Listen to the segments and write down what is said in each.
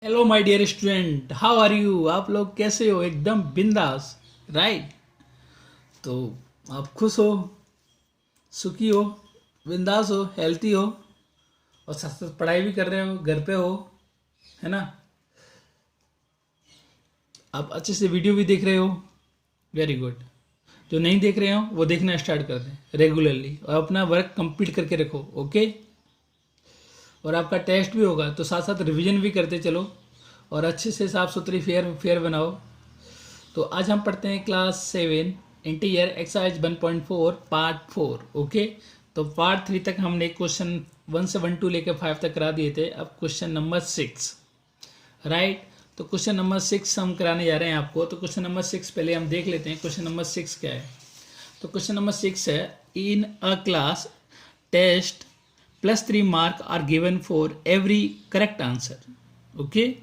Hello my dear student, how are you. आप लोग कैसे हो? एकदम बिंदास, राइट। तो आप खुश हो, सुखी हो, बिंदास हो, हेल्थी हो और साथ साथ पढ़ाई भी कर रहे हो, घर पे हो, है ना। आप अच्छे से वीडियो भी देख रहे हो, वेरी गुड। जो नहीं देख रहे हो वो देखना स्टार्ट कर दें रेगुलरली और अपना वर्क कंप्लीट करके रखो, ओके। और आपका टेस्ट भी होगा तो साथ साथ रिवीजन भी करते चलो और अच्छे से साफ सुथरी फेयर फेयर बनाओ। तो आज हम पढ़ते हैं class 7 interior exercise 1.4 part 4, okay. तो पार्ट 3 तक हमने क्वेश्चन 1 से 1 2 लेकर 5 तक करा दिए थे। अब क्वेश्चन नंबर 6, राइट। तो क्वेश्चन नंबर 6 हम कराने जा रहे हैं आपको। तो क्वेश्चन नंबर 6 पहले हम देख लेते हैं क्वेश्चन नंबर 6 क्या है। तो क्वेश्चन नंबर 6 है, in a class test +3 mark are given for every correct answer, okay.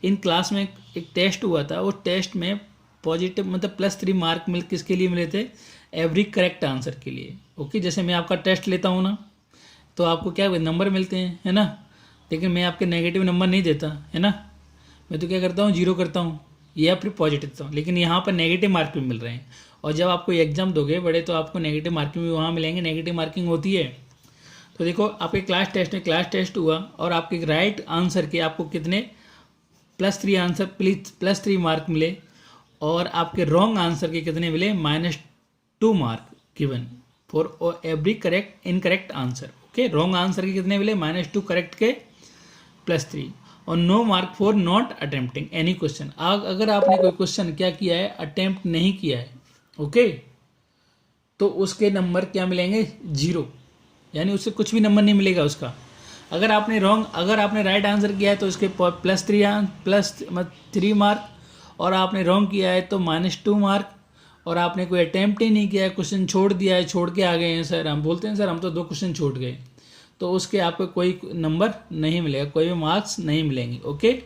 In class में एक टेस्ट हुआ था, वो टेस्ट में पॉजिटिव मतलब +3 मार्क मिल किसके लिए मिले थे? एवरी करेक्ट आंसर के लिए, ओके। जैसे मैं आपका टेस्ट लेता हूँ ना, तो आपको क्या नंबर मिलते हैं, है ना। लेकिन मैं आपके नेगेटिव नंबर नहीं देता, है ना। मैं तो क्या करता हूँ, जीरो करता हूँ या फिर पॉजिटिव देता हूँ। लेकिन यहाँ पर नेगेटिव मार्क भी मिल रहे हैं। और जब आपको एग्जाम दोगे बड़े तो आपको नेगेटिव मार्किंग भी वहाँ मिलेंगे, नेगेटिव मार्किंग होती है। तो देखो, आपके क्लास टेस्ट हुआ और आपके राइट आंसर के आपको कितने +3 आंसर +3 मार्क मिले और आपके रॉन्ग आंसर के कितने मिले? -2 mark given for every correct incorrect answer, okay. Wrong answer के कितने मिले? -2, करेक्ट के +3। और no mark for not attempting any question. अगर आपने कोई क्वेश्चन क्या किया है, अटेम्प्ट नहीं किया है, ओके, तो उसके नंबर क्या मिलेंगे? 0, यानी उससे कुछ भी नंबर नहीं मिलेगा उसका। अगर आपने राइट आंसर किया है तो उसके +3 मार्क, और आपने रॉन्ग किया है तो -2 मार्क, और आपने कोई अटैम्प्ट ही नहीं किया है, क्वेश्चन छोड़ दिया है, छोड़ के आ गए हैं सर, हम बोलते हैं सर हम तो 2 क्वेश्चन छोड़ गए, तो उसके आपको कोई नंबर नहीं मिलेगा, कोई भी मार्क्स नहीं मिलेंगे, ओके।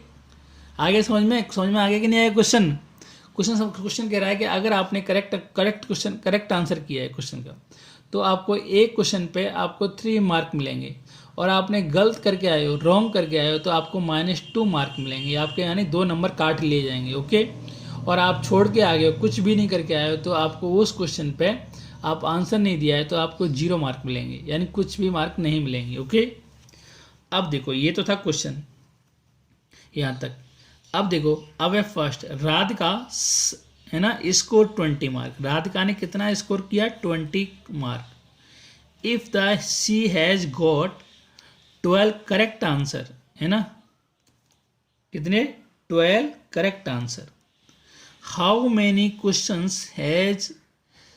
आगे समझ में आ गया कि नहीं आया क्वेश्चन? क्वेश्चन कह रहा है कि अगर आपने करेक्ट आंसर किया है क्वेश्चन का, तो आपको एक क्वेश्चन पे आपको 3 मार्क मिलेंगे, और आपने गलत करके आए हो, रॉन्ग करके आए हो, तो आपको -2 मार्क मिलेंगे आपके, यानी 2 नंबर काट लिए जाएंगे, ओके। और आप छोड़ के आ गए हो, कुछ भी नहीं करके आए हो, तो आपको उस क्वेश्चन पे आप आंसर नहीं दिया है तो आपको 0 मार्क मिलेंगे, यानी कुछ भी मार्क नहीं मिलेंगे, ओके। अब देखो, ये तो था क्वेश्चन यहाँ तक। अब देखो, अब है फर्स्ट राधिका, है ना, स्कोर 20 मार्क। राधिका ने कितना स्कोर किया? 20 mark. If the C has got 12 correct answer, है ना, कितने? 12 correct answer. How many questions has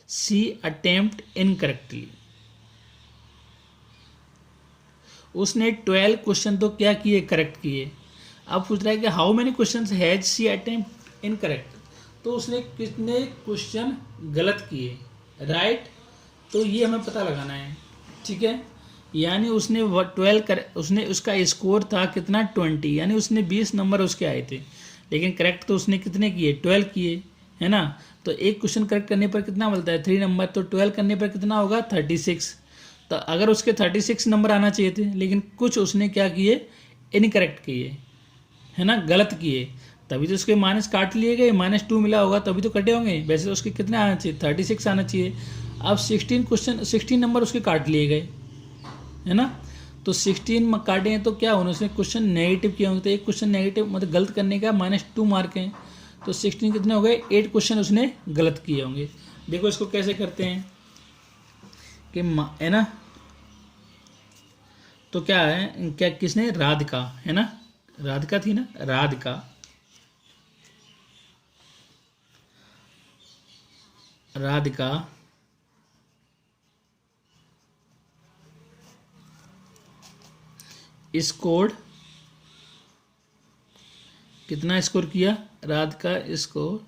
C attempt incorrectly? उसने 12 क्वेश्चन तो क्या किए? करेक्ट किए। अब पूछ रहा है कि how many question has C attempt incorrect, तो उसने कितने क्वेश्चन गलत किए, राइट। तो ये हमें पता लगाना है, ठीक है। यानी उसने 12 उसने उसका स्कोर था कितना? 20, यानी उसने 20 नंबर उसके आए थे, लेकिन करेक्ट तो उसने कितने किए? 12 किए, है ना। तो एक क्वेश्चन करेक्ट करने पर कितना मिलता है? 3 नंबर। तो 12 करने पर कितना होगा? 36। तो अगर उसके 36 नंबर आना चाहिए थे, लेकिन कुछ उसने क्या किए? इनकरेक्ट किए, है ना, गलत किए, तभी तो उसके माइनस काट लिए गए, -2 मिला होगा तभी तो कटे होंगे। वैसे तो उसके कितने आना चाहिए? 36 आना चाहिए। अब 16 नंबर उसके काट लिए गए, है ना। तो 16 काटे हैं तो क्या होना? उसने क्वेश्चन नेगेटिव किया होंगे, तो एक क्वेश्चन नेगेटिव मतलब गलत करने का -2 मार्क है। तो 16 कितने हो गए? 8 क्वेश्चन उसने गलत किए होंगे। देखो इसको कैसे करते हैं कि, है ना, तो क्या है, क्या किसने? राधिका, है ना, राधिका थी ना, राधिका, राधिका स्कोर, कितना स्कोर किया? Radhika score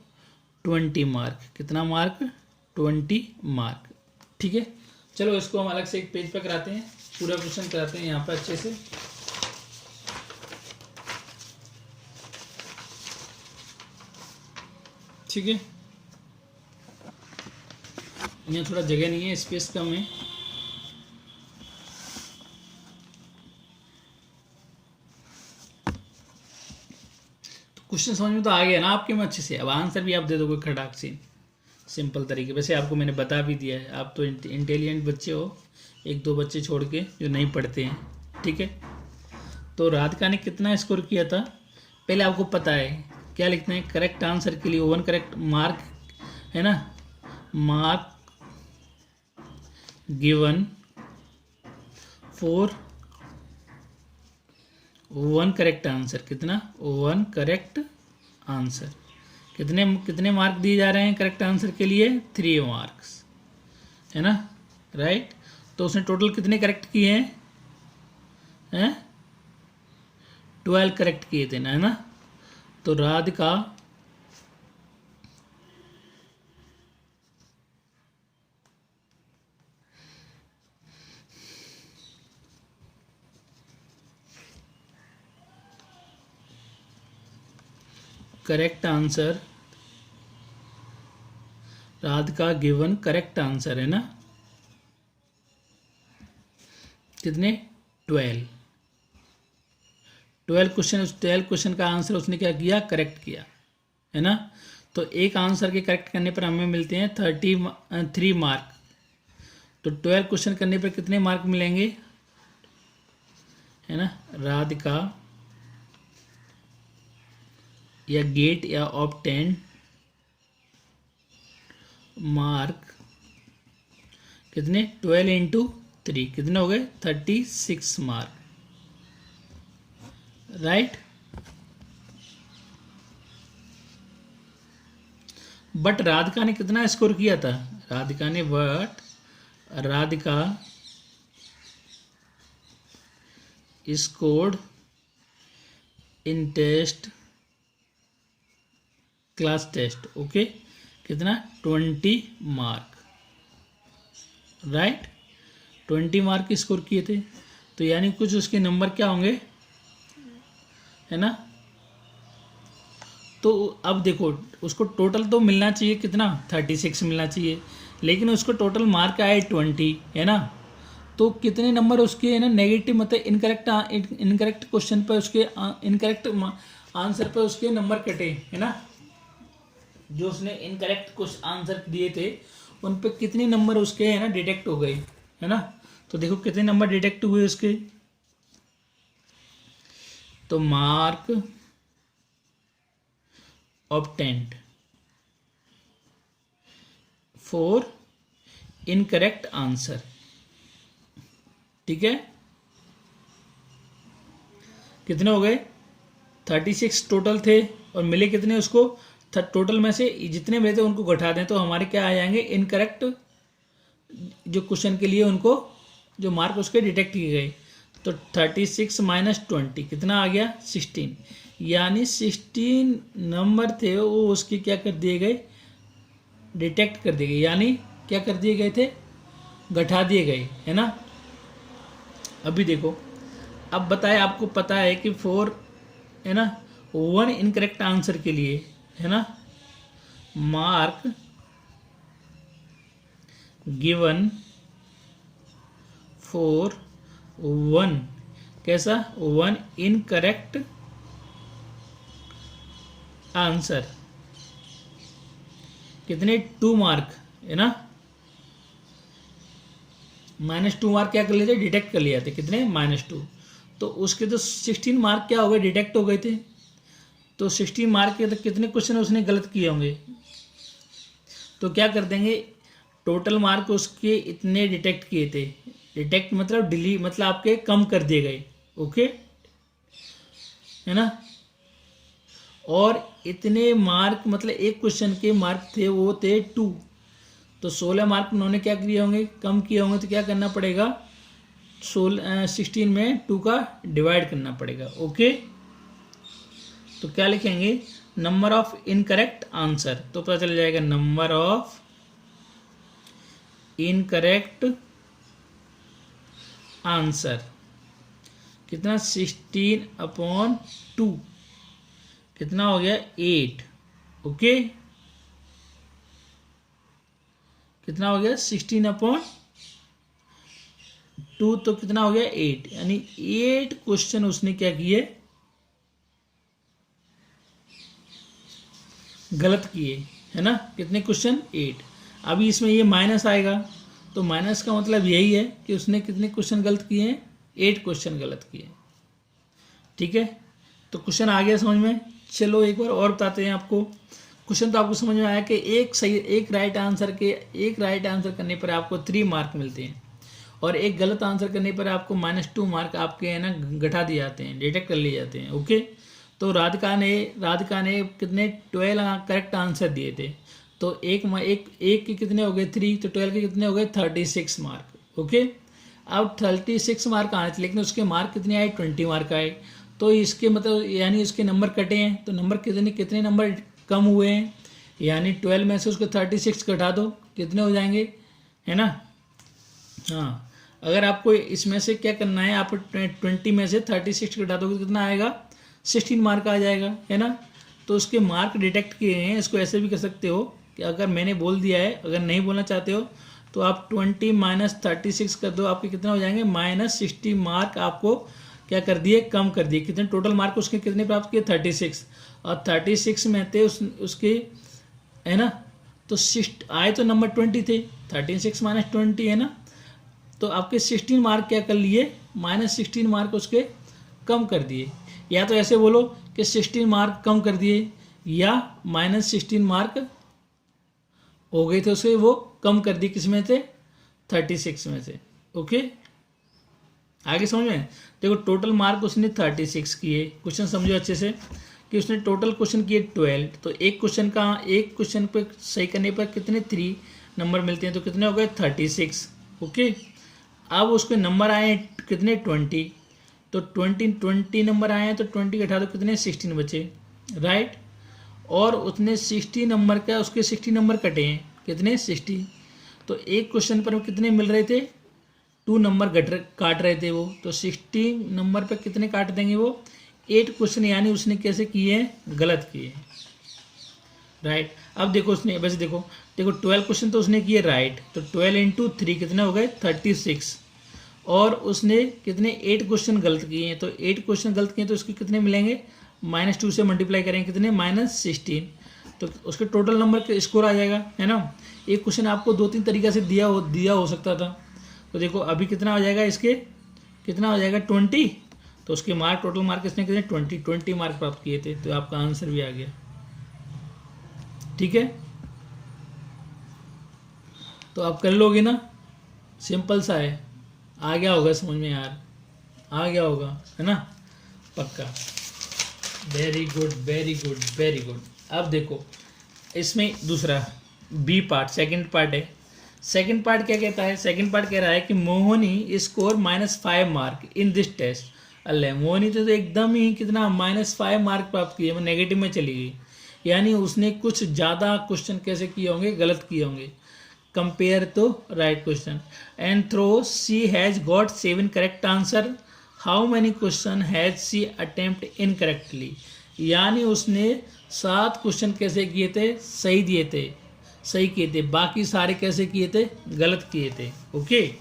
20 mark. कितना मार्क? 20 मार्क, ठीक है। चलो इसको हम अलग से एक पेज पर कराते हैं, पूरा क्वेश्चन कराते हैं यहाँ पर अच्छे से, ठीक है। यहाँ थोड़ा जगह नहीं है, स्पेस कम है। क्वेश्चन समझ में तो आ गया ना आपके में अच्छे से। अब आंसर भी आप दे दोगे खटाक से, सिंपल तरीके। वैसे आपको मैंने बता भी दिया है, आप तो इंटेलिजेंट बच्चे हो, एक दो बच्चे छोड़ के जो नहीं पढ़ते हैं, ठीक है। तो राधिका ने कितना स्कोर किया था, पहले आपको पता है क्या लिखना है। करेक्ट आंसर के लिए 1 करेक्ट मार्क है ना, mark given for 1 correct answer. कितना? 1 करेक्ट आंसर। कितने कितने मार्क दिए जा रहे हैं करेक्ट आंसर के लिए? 3 मार्क्स, है ना, राइट। तो उसने टोटल कितने करेक्ट किए हैं? 12 करेक्ट किए थे ना, है ना। तो Radhika correct answer, Radhika given correct answer, है ना, कितने? 12 क्वेश्चन। उस 12 क्वेश्चन का आंसर उसने क्या किया? करेक्ट किया, है ना। तो एक आंसर के करेक्ट करने पर हमें मिलते हैं 33 मार्क। तो 12 क्वेश्चन करने पर कितने मार्क मिलेंगे, है ना। राधिका या गेट या ऑब्टेन मार्क कितने? 12 इंटू 3 कितने हो गए? 36 मार्क, राइट। बट राधिका ने कितना स्कोर किया था? Radhika scored in test, class test, okay, कितना? 20 मार्क, राइट। 20 मार्क स्कोर किए थे। तो यानी कुछ उसके नंबर क्या होंगे, है ना। तो अब देखो, उसको टोटल तो मिलना चाहिए कितना? 36 मिलना चाहिए, लेकिन उसको टोटल मार्क आए 20, है ना। तो कितने नंबर उसके, है ना, नेगेटिव, मतलब इनकरेक्ट क्वेश्चन पर उसके, इनकरेक्ट आंसर पर उसके नंबर कटे, है ना। जो उसने इनकरेक्ट कुछ आंसर दिए थे उन पे कितने नंबर उसके, है ना, डिटेक्ट हो गए, है ना। तो देखो कितने नंबर डिटेक्ट हुए उसके। तो mark obtained for incorrect answer, ठीक है। कितने हो गए? 36 टोटल थे, और मिले कितने उसको? टोटल में से जितने मिले थे उनको घटा दें तो हमारे क्या आ जाएंगे? इनकरेक्ट जो क्वेश्चन के लिए उनको जो मार्क उसके डिटेक्ट किए गए। तो 36 माइनस 20 कितना आ गया? 16। यानी 16 नंबर थे वो उसके क्या कर दिए गए? डिटेक्ट कर दिए गए, यानी क्या कर दिए गए थे? घटा दिए गए, है ना। अभी देखो, अब बताए, आपको पता है कि 4, है ना, 1 इनकरेक्ट आंसर के लिए, है ना, मार्क गिवन फॉर 1, कैसा? 1 इनकरेक्ट आंसर, कितने? 2 मार्क, है ना। -2 मार्क क्या कर लिए थे? डिटेक्ट कर लिया थे, कितने? -2। तो उसके तो 16 मार्क क्या हो गए? डिटेक्ट हो गए थे। तो 16 मार्क के तो कितने क्वेश्चन उसने गलत किए होंगे? तो क्या कर देंगे? टोटल मार्क उसके इतने डिटेक्ट किए थे, डिटेक्ट मतलब डिलीट, मतलब आपके कम कर दिए गए, ओके, है ना। और इतने मार्क, मतलब एक क्वेश्चन के मार्क थे वो थे 2, तो 16 मार्क उन्होंने क्या किए होंगे? कम किए होंगे। तो क्या करना पड़ेगा? 16 में 2 का डिवाइड करना पड़ेगा, ओके। तो क्या लिखेंगे? Number of incorrect answer. तो पता चल जाएगा नंबर ऑफ इनकरेक्ट आंसर कितना? 16/2 कितना हो गया? 8, ओके। कितना हो गया? 16/2 तो कितना हो गया? 8, यानी 8 क्वेश्चन उसने क्या किए? गलत किए, है ना। कितने क्वेश्चन? 8। अभी इसमें ये माइनस आएगा, तो माइनस का मतलब यही है कि उसने कितने क्वेश्चन गलत किए हैं? 8 क्वेश्चन गलत किए। ठीक है, तो क्वेश्चन आ गया समझ में। चलो एक बार और बताते हैं आपको। क्वेश्चन तो आपको समझ में आया कि एक राइट आंसर करने पर आपको 3 मार्क मिलते हैं, और एक गलत आंसर करने पर आपको -2 मार्क आपके है ना घटा दिए जाते हैं, डिटेक्ट कर लिए जाते हैं। ओके, तो राधिका ने कितने 12 करेक्ट आंसर दिए थे, तो एक के कितने हो गए? 3, तो 12 के कितने हो गए? 36 मार्क। ओके, अब 36 मार्क आने थे, लेकिन उसके मार्क कितने आए? 20 मार्क आए। तो इसके मतलब यानी उसके नंबर कटे हैं, तो नंबर कितने नंबर कम हुए हैं, यानी 12 में से उसको 36 घटा दो, कितने हो जाएंगे, है ना। हाँ, अगर आपको इसमें से क्या करना है, आप 20 में से 36 घटा दोगे, कितना आएगा? 16 मार्क आ जाएगा, है ना। तो उसके मार्क डिटेक्ट किए हैं। इसको ऐसे भी कर सकते हो कि अगर मैंने बोल दिया है, अगर नहीं बोलना चाहते हो तो आप 20 माइनस 36 कर दो, आपके कितना हो जाएंगे? -60 मार्क आपको क्या कर दिए? कम कर दिए। कितने टोटल मार्क उसके कितने प्राप्त किए? 36, और 36 में थे उसके, है ना। तो आए तो नंबर 20 थे, 36 माइनस 20, है ना। तो आपके 16 मार्क क्या कर लिए? -16 मार्क उसके कम कर दिए। या तो ऐसे बोलो कि 16 मार्क कम कर दिए, या -16 मार्क हो गए थे उसके, वो कम कर दिए, किस में थे? 36 में से। ओके, आगे समझ में। देखो टोटल मार्क उसने 36 किए। क्वेश्चन समझो अच्छे से कि उसने टोटल क्वेश्चन किए 12, तो एक क्वेश्चन पे सही करने पर कितने 3 नंबर मिलते हैं, तो कितने हो गए? 36। ओके, अब उसके नंबर आए कितने? 20, तो 20 नंबर आए हैं, तो 20 घटा दो, कितने? 16 बचे, राइट। और उसने 60 नंबर का, उसके 60 नंबर कटे हैं, कितने? 60। तो एक क्वेश्चन पर कितने मिल रहे थे? 2 नंबर काट रहे थे वो, तो 60 नंबर पर कितने काट देंगे वो? 8 क्वेश्चन, यानी उसने कैसे किए हैं? गलत किए, राइट। अब देखो उसने, वैसे देखो 12 क्वेश्चन तो उसने किए राइट, तो 12 इंटू 3 कितने हो गए? 36। और उसने कितने 8 क्वेश्चन गलत किए हैं, तो 8 क्वेश्चन गलत किए तो उसके कितने मिलेंगे? -2 से मल्टीप्लाई करेंगे, कितने? -16। तो उसके टोटल नंबर का स्कोर आ जाएगा, है ना। एक क्वेश्चन आपको 2-3 तरीका से दिया हो सकता था। तो देखो अभी कितना हो जाएगा, इसके कितना हो जाएगा? 20। तो उसके मार्क, टोटल मार्क इसने कितने? 20 मार्क प्राप्त किए थे, तो आपका आंसर भी आ गया। ठीक है, तो आप कर लोगे ना, सिंपल सा है। आ गया होगा समझ में यार, आ गया होगा, है ना, पक्का। Very good very good very good. अब देखो इसमें दूसरा बी पार्ट, सेकंड पार्ट है। सेकंड पार्ट क्या कहता है? सेकंड पार्ट कह रहा है कि Mohini score -5 mark in this test. Allah, Mohini तो एकदम ही कितना -5 मार्क प्राप्त किए, नेगेटिव में चली गई, यानी उसने कुछ ज़्यादा क्वेश्चन कैसे किए होंगे? गलत किए होंगे, कंपेयर तो right question. And through she has got 7 correct answer, how many question has she attempt incorrectly, यानी उसने 7 क्वेश्चन कैसे किए थे? सही दिए थे, सही किए थे, बाकी सारे कैसे किए थे? गलत किए थे। ओके,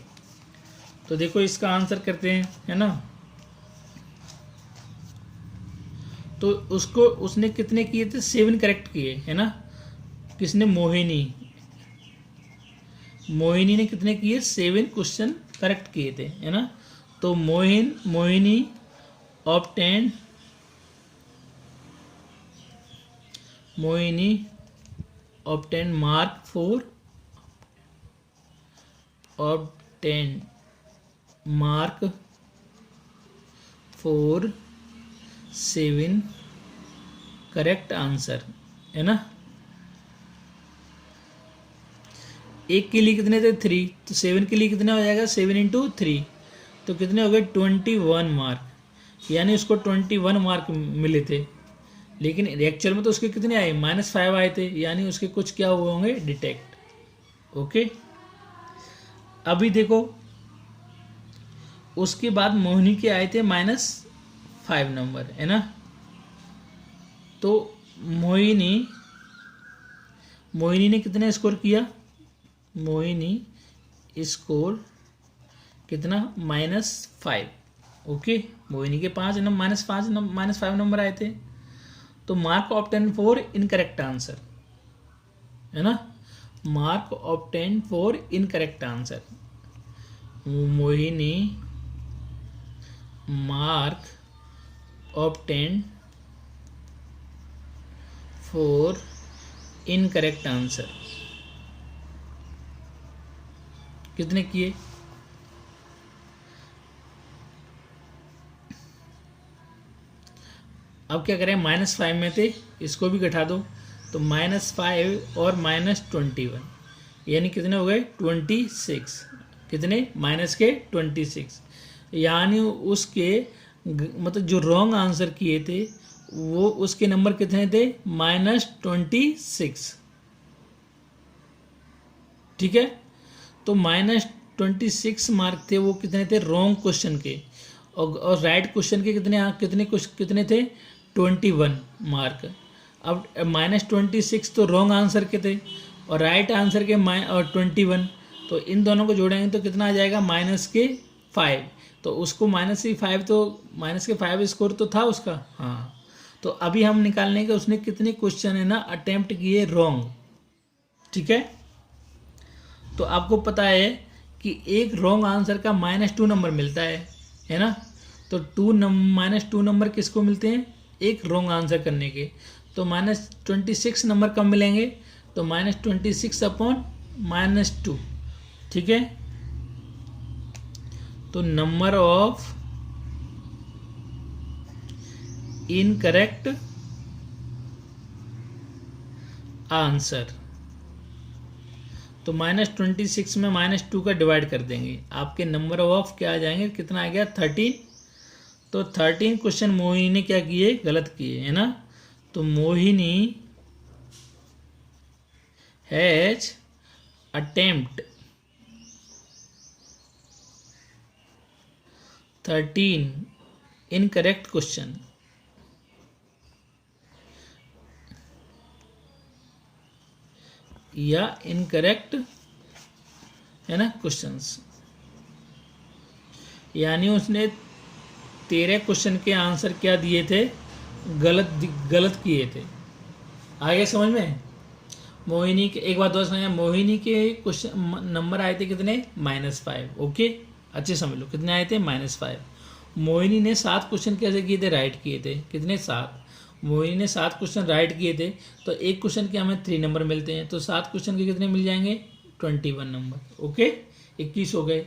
तो देखो इसका आंसर करते हैं, है ना। तो उसने कितने किए थे? 7 करेक्ट किए, है ना। किसने? मोहिनी ने कितने किए? 7 क्वेश्चन करेक्ट किए थे, है ना। तो Mohini obtain mark for 7 correct answer, है ना। एक के लिए कितने थे? 3, तो 7 के लिए कितना हो जाएगा? 7 इंटू 3, तो कितने हो गए? 21 मार्क, यानी उसको 21 मार्क मिले थे, लेकिन एक्चुअल में तो उसके कितने आए? -5 आए थे, यानी उसके कुछ क्या हुए होंगे? डिटेक्ट। ओके, अभी देखो उसके बाद मोहिनी के आए थे -5 नंबर, है ना। तो मोहिनी ने कितना स्कोर किया? मोहिनी स्कोर कितना? -5। ओके, मोहिनी के -5 नंबर आए थे, तो mark obtain for incorrect answer, है ना, mark obtain for incorrect answer, Mohini mark obtain for incorrect answer, कितने किए? अब क्या करें, -5 में थे, इसको भी घटा दो, तो -5 और -21 यानी कितने हो गए 26, कितने माइनस के 26, यानी उसके मतलब जो रॉन्ग आंसर किए थे वो उसके नंबर कितने थे -26, ठीक है। तो -26 मार्क थे वो कितने थे रॉन्ग क्वेश्चन के, और राइट क्वेश्चन के कितने थे 21 मार्क। अब -26 तो रॉन्ग आंसर के थे और राइट आंसर के 21, तो इन दोनों को जोड़ेंगे तो कितना आ जाएगा -5, तो उसको -5 तो -5 स्कोर तो था उसका, हाँ। तो अभी हम निकालने के उसने कितने क्वेश्चन है ना अटेम्प्ट किए रॉन्ग, ठीक है। तो आपको पता है कि एक रॉन्ग आंसर का -2 नंबर मिलता है ना। तो -2 नंबर किसको मिलते हैं, एक रॉन्ग आंसर करने के। तो -26 नंबर कब मिलेंगे, तो -26/-2, ठीक है। तो नंबर ऑफ इनकरेक्ट आंसर, तो -26 में -2 का डिवाइड कर देंगे, आपके नंबर ऑफ क्या आ जाएंगे, कितना आ गया 13। तो 13 क्वेश्चन मोहिनी ने क्या किए, गलत किए, है ना। तो Mohini has attempt 13 incorrect question, या इनकरेक्ट, है ना, क्वेश्चंस, यानी उसने 13 क्वेश्चन के आंसर क्या दिए थे, गलत किए थे। आगे समझ में, मोहिनी के एक बात दोस्त समझ, मोहिनी के क्वेश्चन नंबर आए थे कितने -5, ओके, अच्छे समझ लो कितने आए थे -5। मोहिनी ने 7 क्वेश्चन कैसे किए थे, राइट किए थे, कितने 7, मोहिनी ने 7 क्वेश्चन राइट किए थे, तो एक क्वेश्चन के हमें 3 नंबर मिलते हैं, तो 7 क्वेश्चन के कितने मिल जाएंगे 21 नंबर, ओके, 21 हो गए।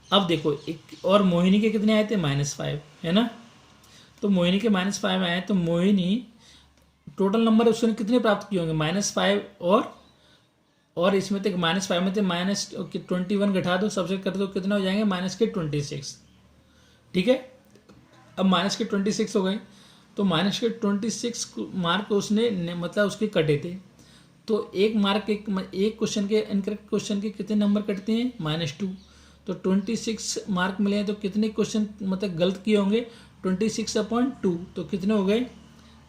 अब देखो और मोहिनी के कितने आए थे -5, है ना। तो मोहिनी के -5 आए, तो मोहिनी टोटल नंबर उसने कितने प्राप्त किए होंगे -5 और इसमें तक -5 में थे -21 घटा दो, सबसे कर दो, कितना हो जाएंगे -26, ठीक है। अब -26 हो गए, तो -26 मार्क उसने मतलब उसके कटे थे, तो एक मार्क एक क्वेश्चन के इनकरेक्ट क्वेश्चन के कितने नंबर कटते हैं -2, तो 26 मार्क मिले हैं, तो कितने क्वेश्चन मतलब गलत किए होंगे 26/2, तो कितने हो गए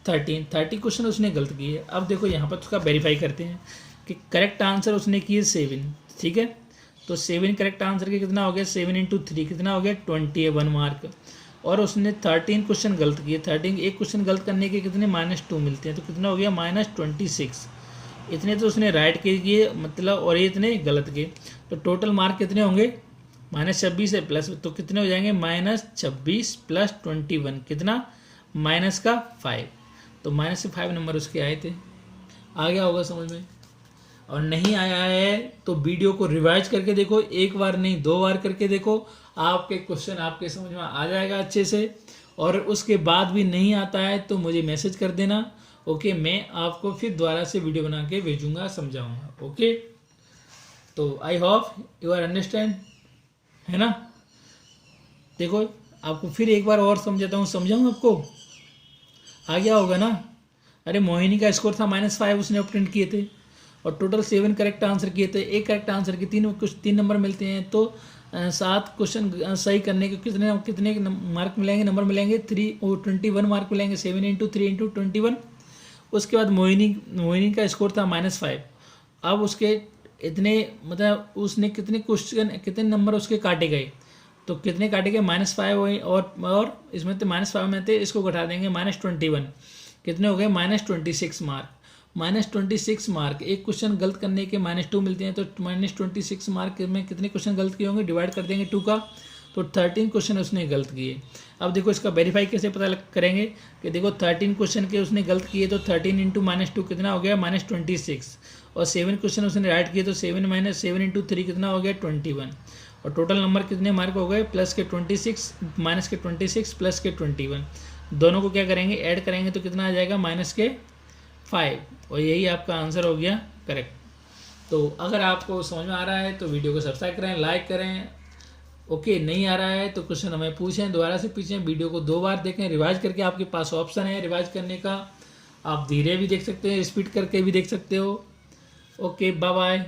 30 क्वेश्चन उसने गलत किए। अब देखो यहाँ पर उसका वेरीफाई करते हैं कि करेक्ट आंसर उसने किए 7, ठीक है। तो 7 करेक्ट आंसर के कितना हो गया 7 × 3 कितना हो गया 21 मार्क, और उसने 13 क्वेश्चन गलत किए, 13 एक क्वेश्चन गलत करने के कितने -2 मिलते हैं, तो कितना हो गया -26। इतने तो उसने राइट के किए मतलब, और ये इतने गलत किए, तो टोटल मार्क कितने होंगे -26 है प्लस, तो कितने हो जाएंगे -26 + 21 कितना -5, तो -5 नंबर उसके आए थे। आ गया होगा समझ में, और नहीं आया है तो वीडियो को रिवाइज करके देखो, एक बार नहीं 2 बार करके देखो, आपके क्वेश्चन आपके समझ में आ जाएगा अच्छे से। और उसके बाद भी नहीं आता है तो मुझे मैसेज कर देना, ओके, मैं आपको फिर दोबारा से वीडियो बना के भेजूंगा, समझाऊंगा, ओके। तो I hope you are understand, है ना। देखो आपको फिर एक बार और समझाता हूँ, समझाऊँ आपको, आ गया होगा ना। अरे मोहिनी का स्कोर था -5, उसने ऑब्टेन किए थे, और टोटल 7 करेक्ट आंसर किए थे, एक करेक्ट आंसर के 3 नंबर मिलते हैं, तो 7 क्वेश्चन सही करने के कितने मार्क मिलेंगे, नंबर मिलेंगे 21 मार्क मिलेंगे, 7 × 3 × 21। उसके बाद मोहिनी का स्कोर था -5, अब उसके इतने मतलब उसने कितने नंबर उसके काटे गए, तो कितने काटे गए -5 और इसमें तो -5 में थे, इसको घटा देंगे -21, कितने हो गए -26 मार्क। -26 मार्क, एक क्वेश्चन गलत करने के -2 मिलते हैं, तो -26 मार्क में कितने क्वेश्चन गलत किए होंगे, डिवाइड कर देंगे 2 का, तो 13 क्वेश्चन उसने गलत किए। अब देखो इसका वेरीफाई कैसे पता करेंगे कि देखो 13 क्वेश्चन के उसने गलत किए, तो 13 इंटू -2 कितना हो गया -26, और 7 क्वेश्चन उसने राइट किए, तो 7 - 7 इंटू 3 कितना हो गया 21, और टोटल नंबर कितने मार्क हो गए, प्लस के 26 माइनस के 26 प्लस के 21, दोनों को क्या करेंगे ऐड करेंगे तो कितना आ जाएगा -5, और यही आपका आंसर हो गया करेक्ट। तो अगर आपको समझ में आ रहा है तो वीडियो को सब्सक्राइब करें, लाइक करें। ओके, नहीं आ रहा है तो क्वेश्चन हमें पूछें, दोबारा से पूछें, वीडियो को 2 बार देखें, रिवाइज करके, आपके पास ऑप्शन है रिवाइज करने का, आप धीरे भी देख सकते हैं, स्पीड करके भी देख सकते हो। Okay, bye bye.